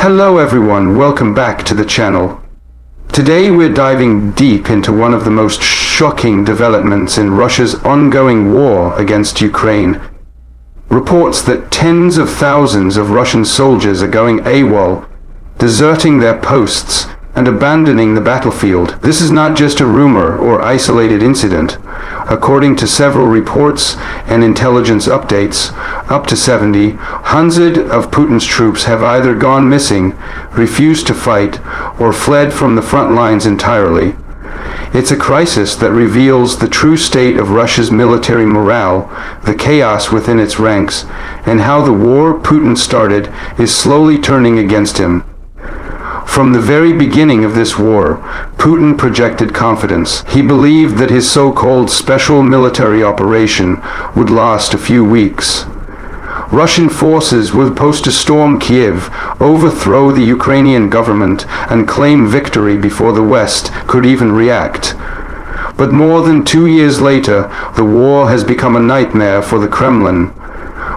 Hello everyone, welcome back to the channel. Today we're diving deep into one of the most shocking developments in Russia's ongoing war against Ukraine. Reports that tens of thousands of Russian soldiers are going AWOL, deserting their posts and abandoning the battlefield. This is not just a rumor or isolated incident. According to several reports and intelligence updates, up to 100 of Putin's troops have either gone missing, refused to fight, or fled from the front lines entirely. It's a crisis that reveals the true state of Russia's military morale, the chaos within its ranks, and how the war Putin started is slowly turning against him. From the very beginning of this war, Putin projected confidence. He believed that his so-called special military operation would last a few weeks. Russian forces were supposed to storm Kiev, overthrow the Ukrainian government, and claim victory before the West could even react. But more than 2 years later, the war has become a nightmare for the Kremlin.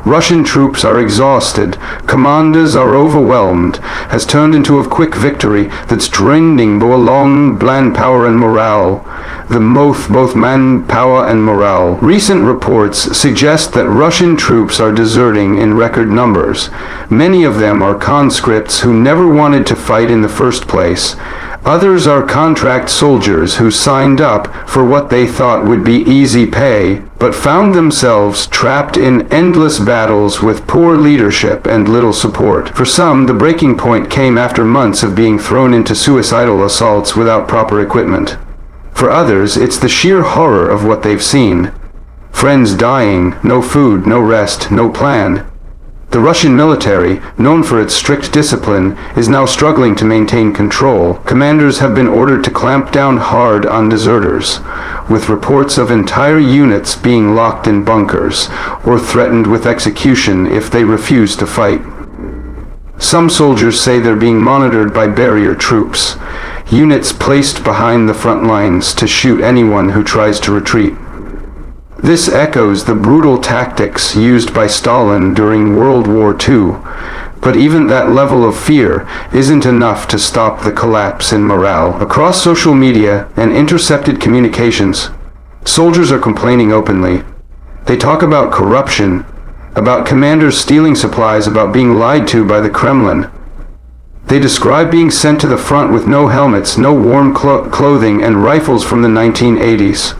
Russian troops are exhausted, commanders are overwhelmed, has turned into a quick victory that's draining long manpower and morale. Both manpower and morale. Recent reports suggest that Russian troops are deserting in record numbers. Many of them are conscripts who never wanted to fight in the first place. Others are contract soldiers who signed up for what they thought would be easy pay, but found themselves trapped in endless battles with poor leadership and little support. For some, the breaking point came after months of being thrown into suicidal assaults without proper equipment. For others, it's the sheer horror of what they've seen. Friends dying, no food, no rest, no plan. The Russian military, known for its strict discipline, is now struggling to maintain control. Commanders have been ordered to clamp down hard on deserters, with reports of entire units being locked in bunkers, or threatened with execution if they refuse to fight. Some soldiers say they're being monitored by barrier troops, units placed behind the front lines to shoot anyone who tries to retreat. This echoes the brutal tactics used by Stalin during World War II, but even that level of fear isn't enough to stop the collapse in morale. Across social media and intercepted communications, soldiers are complaining openly. They talk about corruption, about commanders stealing supplies, about being lied to by the Kremlin. They describe being sent to the front with no helmets, no warm clothing, and rifles from the 1980s.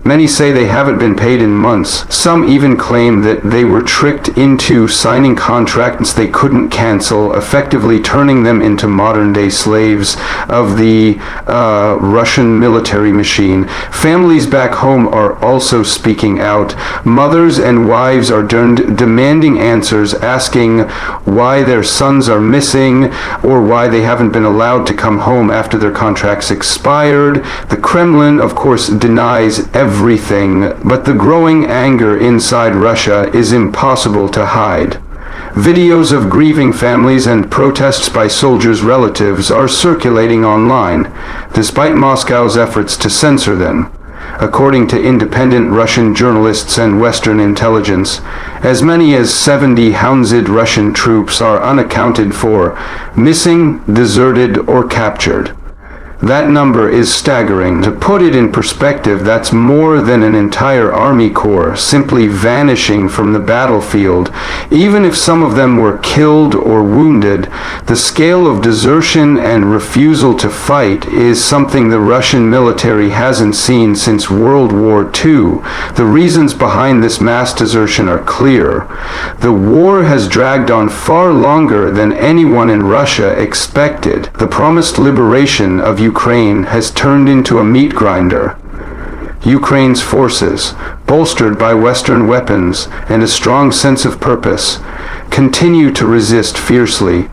Many say they haven't been paid in months. Some even claim that they were tricked into signing contracts they couldn't cancel, effectively turning them into modern-day slaves of the Russian military machine. Families back home are also speaking out. Mothers and wives are demanding answers, asking why their sons are missing or why they haven't been allowed to come home after their contracts expired. The Kremlin, of course, denies everything, but the growing anger inside Russia is impossible to hide. Videos of grieving families and protests by soldiers' relatives are circulating online, despite Moscow's efforts to censor them. According to independent Russian journalists and Western intelligence, as many as 70,000 Russian troops are unaccounted for, missing, deserted, or captured. That number is staggering. To put it in perspective, that's more than an entire army corps simply vanishing from the battlefield. Even if some of them were killed or wounded, the scale of desertion and refusal to fight is something the Russian military hasn't seen since World War II. The reasons behind this mass desertion are clear. The war has dragged on far longer than anyone in Russia expected. The promised liberation of Ukraine has turned into a meat grinder. Ukraine's forces, bolstered by Western weapons and a strong sense of purpose, continue to resist fiercely.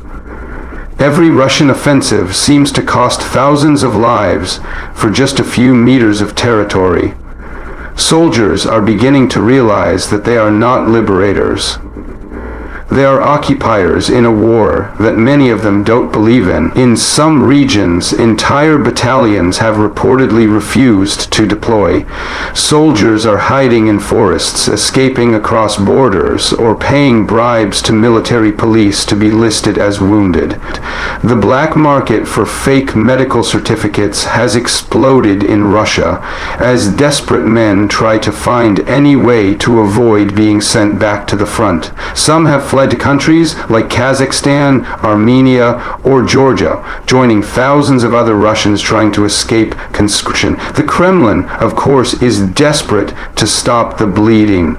Every Russian offensive seems to cost thousands of lives for just a few meters of territory. Soldiers are beginning to realize that they are not liberators. They are occupiers in a war that many of them don't believe in. In some regions, entire battalions have reportedly refused to deploy. Soldiers are hiding in forests, escaping across borders, or paying bribes to military police to be listed as wounded. The black market for fake medical certificates has exploded in Russia as desperate men try to find any way to avoid being sent back to the front. Some have fled to countries like Kazakhstan, Armenia, or Georgia, joining thousands of other Russians trying to escape conscription. The Kremlin, of course, is desperate to stop the bleeding.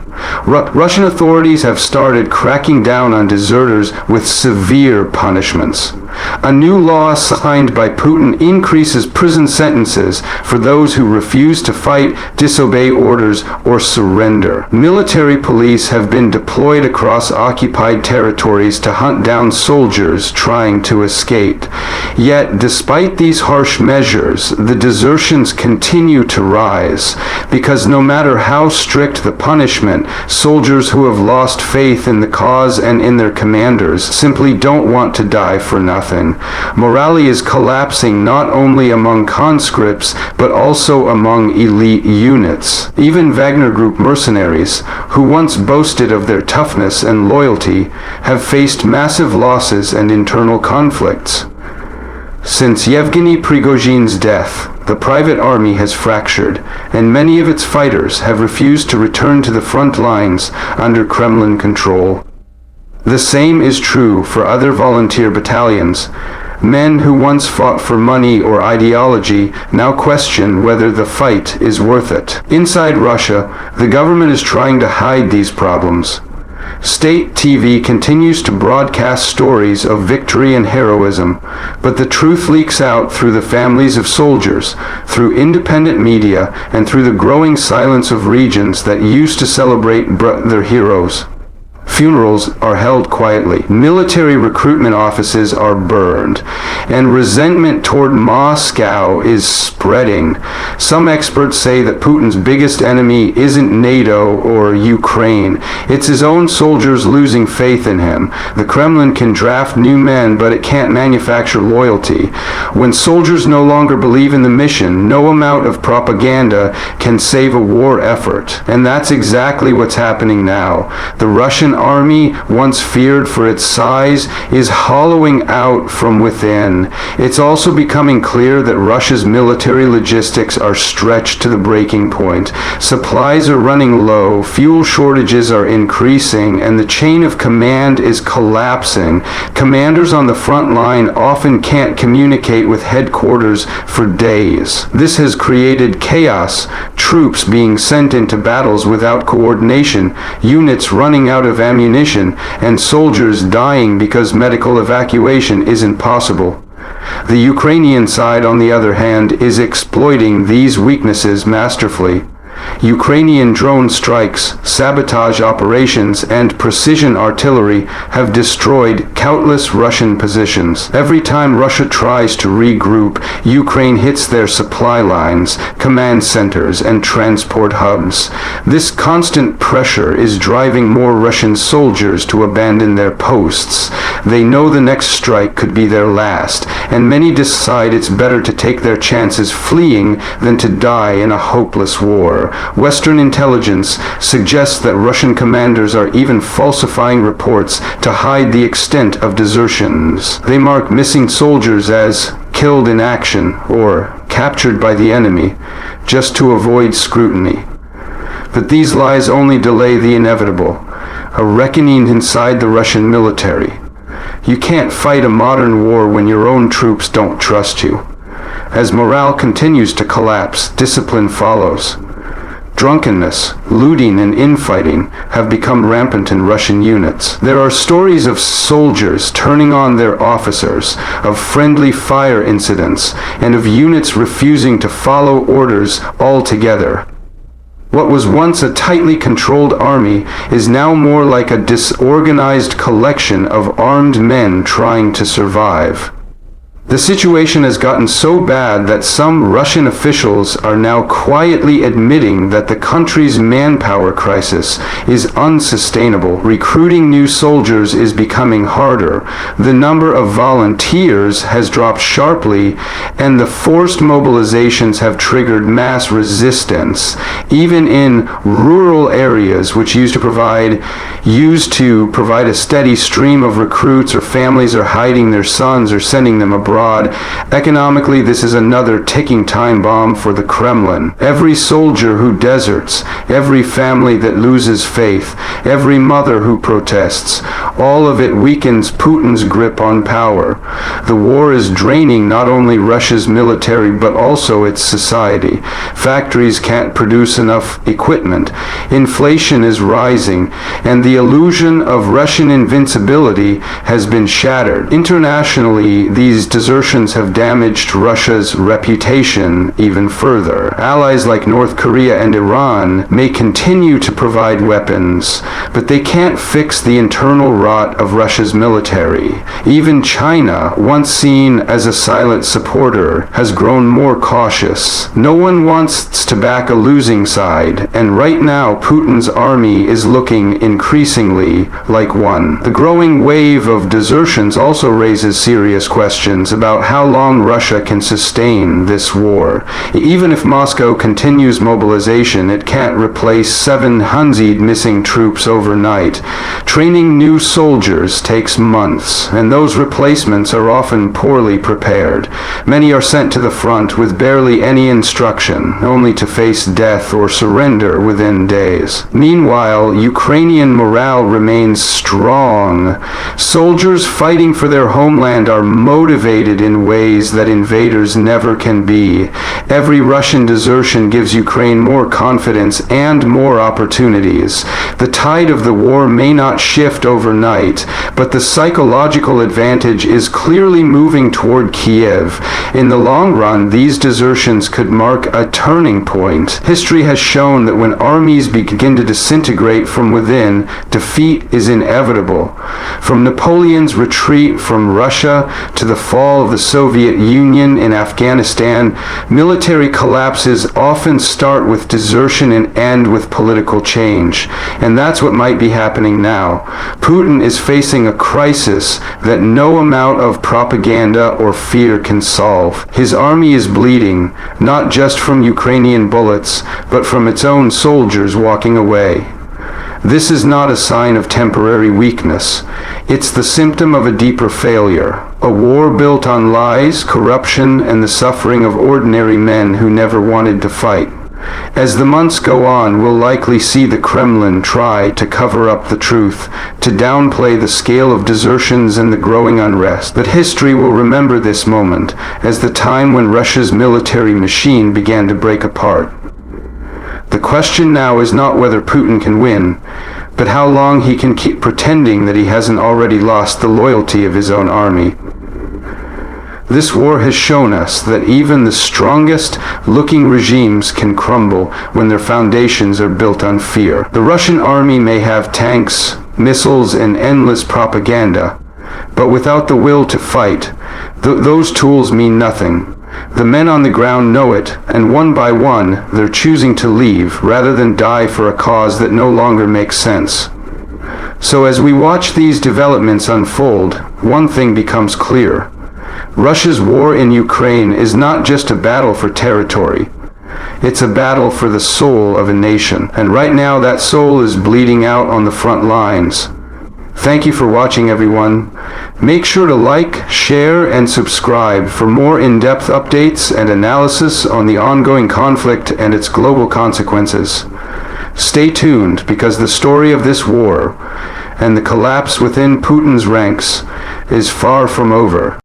Russian authorities have started cracking down on deserters with severe punishments. A new law signed by Putin increases prison sentences for those who refuse to fight, disobey orders, or surrender. Military police have been deployed across occupied territories to hunt down soldiers trying to escape. Yet, despite these harsh measures, the desertions continue to rise, because no matter how strict the punishment, soldiers who have lost faith in the cause and in their commanders simply don't want to die for nothing. Morale is collapsing not only among conscripts, but also among elite units. Even Wagner Group mercenaries, who once boasted of their toughness and loyalty, have faced massive losses and internal conflicts. Since Yevgeny Prigozhin's death, the private army has fractured, and many of its fighters have refused to return to the front lines under Kremlin control. The same is true for other volunteer battalions. Men who once fought for money or ideology now question whether the fight is worth it. Inside Russia, the government is trying to hide these problems. State TV continues to broadcast stories of victory and heroism, but the truth leaks out through the families of soldiers, through independent media, and through the growing silence of regions that used to celebrate their heroes. Funerals are held quietly. Military recruitment offices are burned, and resentment toward Moscow is spreading. Some experts say that Putin's biggest enemy isn't NATO or Ukraine. It's his own soldiers losing faith in him. The Kremlin can draft new men, but it can't manufacture loyalty. When soldiers no longer believe in the mission, no amount of propaganda can save a war effort. And that's exactly what's happening now. The Russian army, once feared for its size, is hollowing out from within. It's also becoming clear that Russia's military logistics are stretched to the breaking point. Supplies are running low, fuel shortages are increasing, and the chain of command is collapsing. Commanders on the front line often can't communicate with headquarters for days. This has created chaos, troops being sent into battles without coordination, units running out of ammunition, and soldiers dying because medical evacuation isn't possible. The Ukrainian side, on the other hand, is exploiting these weaknesses masterfully. Ukrainian drone strikes, sabotage operations, and precision artillery have destroyed countless Russian positions. Every time Russia tries to regroup, Ukraine hits their supply lines, command centers, and transport hubs. This constant pressure is driving more Russian soldiers to abandon their posts. They know the next strike could be their last, and many decide it's better to take their chances fleeing than to die in a hopeless war. Western intelligence suggests that Russian commanders are even falsifying reports to hide the extent of desertions. They mark missing soldiers as killed in action or captured by the enemy, just to avoid scrutiny. But these lies only delay the inevitable, a reckoning inside the Russian military. You can't fight a modern war when your own troops don't trust you. As morale continues to collapse, discipline follows. Drunkenness, looting, and infighting have become rampant in Russian units. There are stories of soldiers turning on their officers, of friendly fire incidents, and of units refusing to follow orders altogether. What was once a tightly controlled army is now more like a disorganized collection of armed men trying to survive. The situation has gotten so bad that some Russian officials are now quietly admitting that the country's manpower crisis is unsustainable. Recruiting new soldiers is becoming harder. The number of volunteers has dropped sharply, and the forced mobilizations have triggered mass resistance, even in rural areas which used to provide a steady stream of recruits, or families are hiding their sons or sending them abroad. Economically, this is another ticking time bomb for the Kremlin. Every soldier who deserts, every family that loses faith, every mother who protests, all of it weakens Putin's grip on power. The war is draining not only Russia's military but also its society. Factories can't produce enough equipment. Inflation is rising, and the illusion of Russian invincibility has been shattered. Internationally, these desertions have damaged Russia's reputation even further. Allies like North Korea and Iran may continue to provide weapons, but they can't fix the internal rot of Russia's military. Even China, once seen as a silent supporter, has grown more cautious. No one wants to back a losing side, and right now Putin's army is looking increasingly like one. The growing wave of desertions also raises serious questions about how long Russia can sustain this war. Even if Moscow continues mobilization, it can't replace 700 missing troops overnight. Training new soldiers takes months, and those replacements are often poorly prepared. Many are sent to the front with barely any instruction, only to face death or surrender within days. Meanwhile, Ukrainian morale remains strong. Soldiers fighting for their homeland are motivated in ways that invaders never can be. Every Russian desertion gives Ukraine more confidence and more opportunities. The tide of the war may not shift overnight, but the psychological advantage is clearly moving toward Kiev. In the long run, these desertions could mark a turning point. History has shown that when armies begin to disintegrate from within, defeat is inevitable. From Napoleon's retreat from Russia to the fall of the Soviet Union in Afghanistan, military collapses often start with desertion and end with political change. And that's what might be happening now. Putin is facing a crisis that no amount of propaganda or fear can solve. His army is bleeding, not just from Ukrainian bullets, but from its own soldiers walking away. This is not a sign of temporary weakness. It's the symptom of a deeper failure, a war built on lies, corruption, and the suffering of ordinary men who never wanted to fight. As the months go on, we'll likely see the Kremlin try to cover up the truth, to downplay the scale of desertions and the growing unrest. But history will remember this moment as the time when Russia's military machine began to break apart. The question now is not whether Putin can win, but how long he can keep pretending that he hasn't already lost the loyalty of his own army. This war has shown us that even the strongest looking regimes can crumble when their foundations are built on fear. The Russian army may have tanks, missiles, and endless propaganda, but without the will to fight, those tools mean nothing. The men on the ground know it, and one by one, they're choosing to leave rather than die for a cause that no longer makes sense. So as we watch these developments unfold, one thing becomes clear. Russia's war in Ukraine is not just a battle for territory. It's a battle for the soul of a nation, and right now that soul is bleeding out on the front lines. Thank you for watching, everyone. Make sure to like, share, and subscribe for more in-depth updates and analysis on the ongoing conflict and its global consequences. Stay tuned, because the story of this war and the collapse within Putin's ranks is far from over.